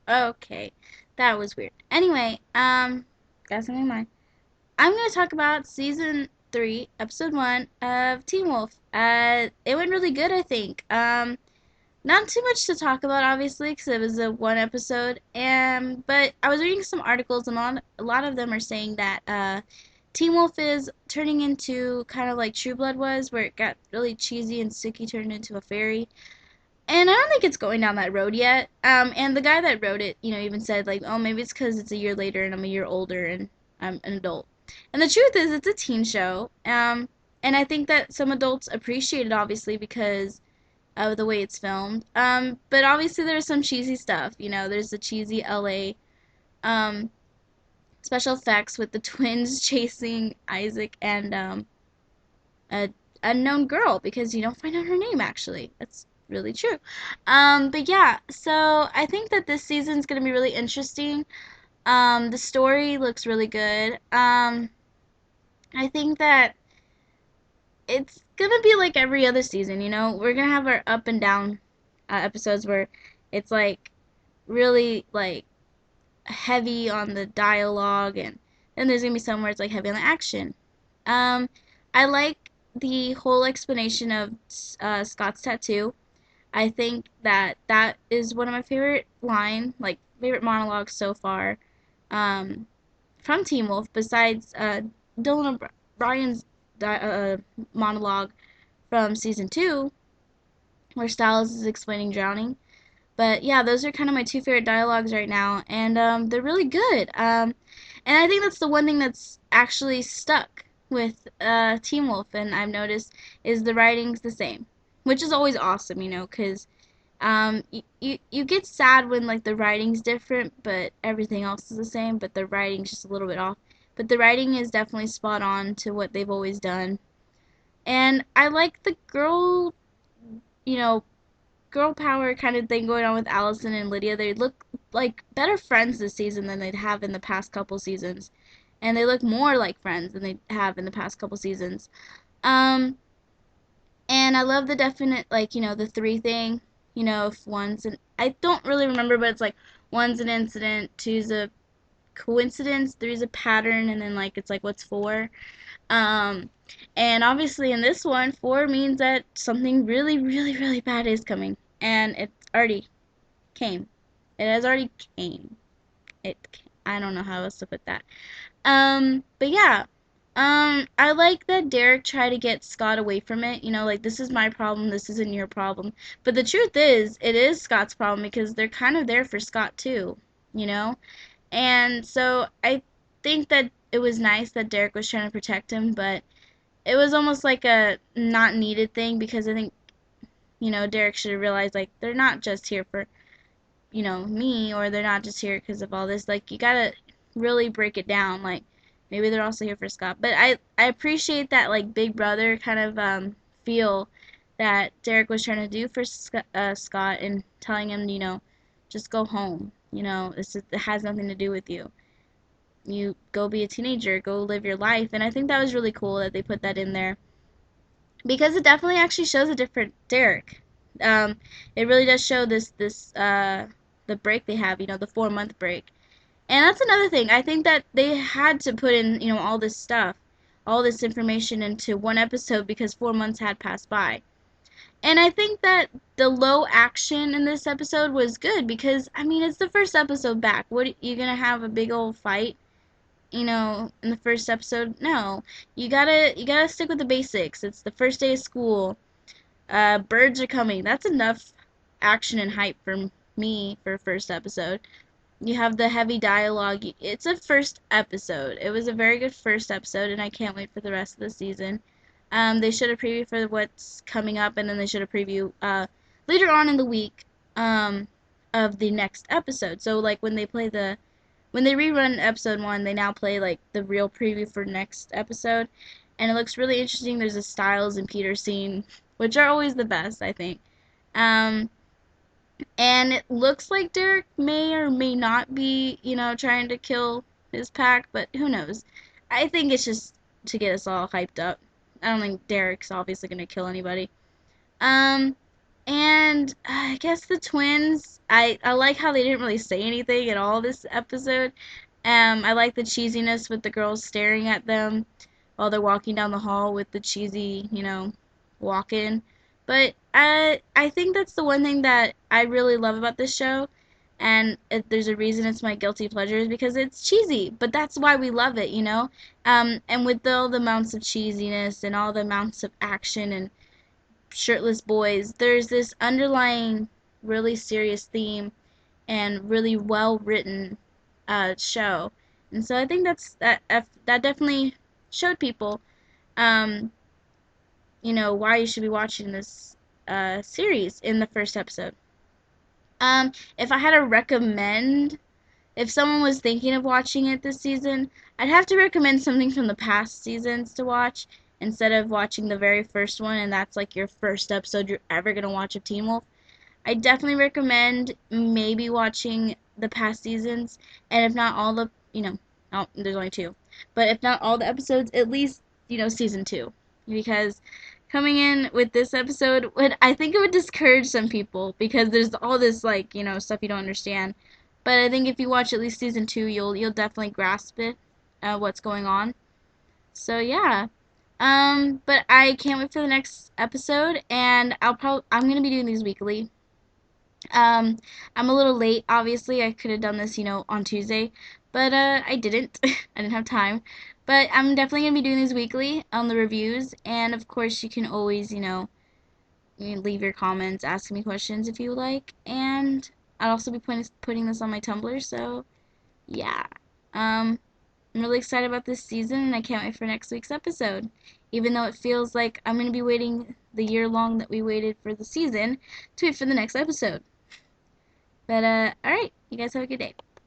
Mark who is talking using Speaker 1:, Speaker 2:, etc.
Speaker 1: Okay, that was weird. Anyway, got something in mind. I'm gonna talk about season 3, episode 1 of Teen Wolf. It went really good, I think. Not too much to talk about, obviously, because it was a one episode. But I was reading some articles, and a lot of them are saying that Teen Wolf is turning into kind of like True Blood was, where it got really cheesy and Suki turned into a fairy. And I don't think it's going down that road yet. And the guy that wrote it, even said like, oh, maybe it's because it's a year later and I'm a year older and I'm an adult. And the truth is, it's a teen show. And I think that some adults appreciate it, obviously, because of the way it's filmed. But obviously there's some cheesy stuff. There's the cheesy LA um, special effects with the twins chasing Isaac and a unknown girl because you don't find out her name actually. That's really true. But yeah, so I think that this season's gonna be really interesting. The story looks really good. I think that it's gonna be like every other season. We're gonna have our up and down episodes where it's like really like heavy on the dialogue, and then there's gonna be some where it's like heavy on the action. Um, I like the whole explanation of Scott's tattoo. I think that that is one of my favorite favorite monologues so far, um, from Teen Wolf. Besides Dylan O'Brien's monologue from season 2, where Styles is explaining drowning. But yeah, those are kind of my two favorite dialogues right now, and they're really good. And I think that's the one thing that's actually stuck with Teen Wolf, and I've noticed is the writing's the same, which is always awesome, because you get sad when like the writing's different, but everything else is the same, but the writing's just a little bit off. But the writing is definitely spot on to what they've always done, and I like the you know, girl power kind of thing going on with Allison and Lydia. They look like better friends this season than they'd have in the past couple seasons. And they look more like friends than they have in the past couple seasons. Um, and I love the definite, like, the three thing. If one's an, I don't really remember, but it's like one's an incident, two's a coincidence, three's a pattern, and then like it's like what's four. Um, and obviously in this one, four means that something really, really, really bad is coming, and it already came. It has already came. I don't know how else to put that. But yeah. I like that Derek tried to get Scott away from it. Like this is my problem, this isn't your problem. But the truth is, it is Scott's problem because they're kind of there for Scott too. You know? And so I think that it was nice that Derek was trying to protect him, but it was almost like a not needed thing because I think, Derek should have realized like they're not just here for, me, or they're not just here because of all this. Like you gotta really break it down. Like maybe they're also here for Scott. But I appreciate that like Big Brother kind of feel that Derek was trying to do for Scott and telling him, just go home. It has nothing to do with you. You go be a teenager, go live your life. And I think that was really cool that they put that in there because it definitely actually shows a different Derek. It really does show the break they have, the 4 month break. And that's another thing. I think that they had to put in, all this stuff, all this information into one episode because 4 months had passed by. And I think that the low action in this episode was good because I mean it's the first episode back. What, you gonna have a big old fight, in the first episode? No. You gotta stick with the basics. It's the first day of school. Birds are coming. That's enough action and hype for me for a first episode. You have the heavy dialogue. It's a first episode. It was a very good first episode, and I can't wait for the rest of the season. They should have previewed for what's coming up, and then they should have preview later on in the week of the next episode. So like when they rerun episode 1, they now play like the real preview for next episode, and it looks really interesting. There's a Styles and Peter scene, which are always the best, I think. Um, and it looks like Derek may or may not be, trying to kill his pack, but who knows? I think it's just to get us all hyped up. I don't think Derek's obviously gonna kill anybody. Um, And I guess the twins, I like how they didn't really say anything at all this episode. I like the cheesiness with the girls staring at them while they're walking down the hall with the cheesy, walk-in. But I think that's the one thing that I really love about this show, and there's a reason it's my guilty pleasure is because it's cheesy. But that's why we love it, you know. And with all the amounts of cheesiness and all the amounts of action and shirtless boys, there's this underlying really serious theme and really well written show. And so I think that definitely showed people um, why you should be watching this series in the first episode. If I had to recommend, if someone was thinking of watching it this season, I'd have to recommend something from the past seasons to watch instead of watching the very first one, and that's like your first episode you're ever gonna watch of Teen Wolf. I definitely recommend maybe watching the past seasons, and if not all the, oh, there's only two, but if not all the episodes, at least, season two. Because coming in with this episode, I think it would discourage some people because there's all this, like, stuff you don't understand. But I think if you watch at least season two, you'll definitely grasp it, what's going on. So yeah. But I can't wait for the next episode, and I'm gonna be doing these weekly. Um, I'm a little late, obviously. I could have done this, on Tuesday, but I didn't. I didn't have time. But I'm definitely going to be doing these weekly on the reviews, and of course, you can always, you can leave your comments, ask me questions if you like, and I'll also be putting this on my Tumblr, so yeah. Um, I'm really excited about this season, and I can't wait for next week's episode. Even though it feels like I'm going to be waiting the year long that we waited for the season to wait for the next episode. But, alright, you guys have a good day.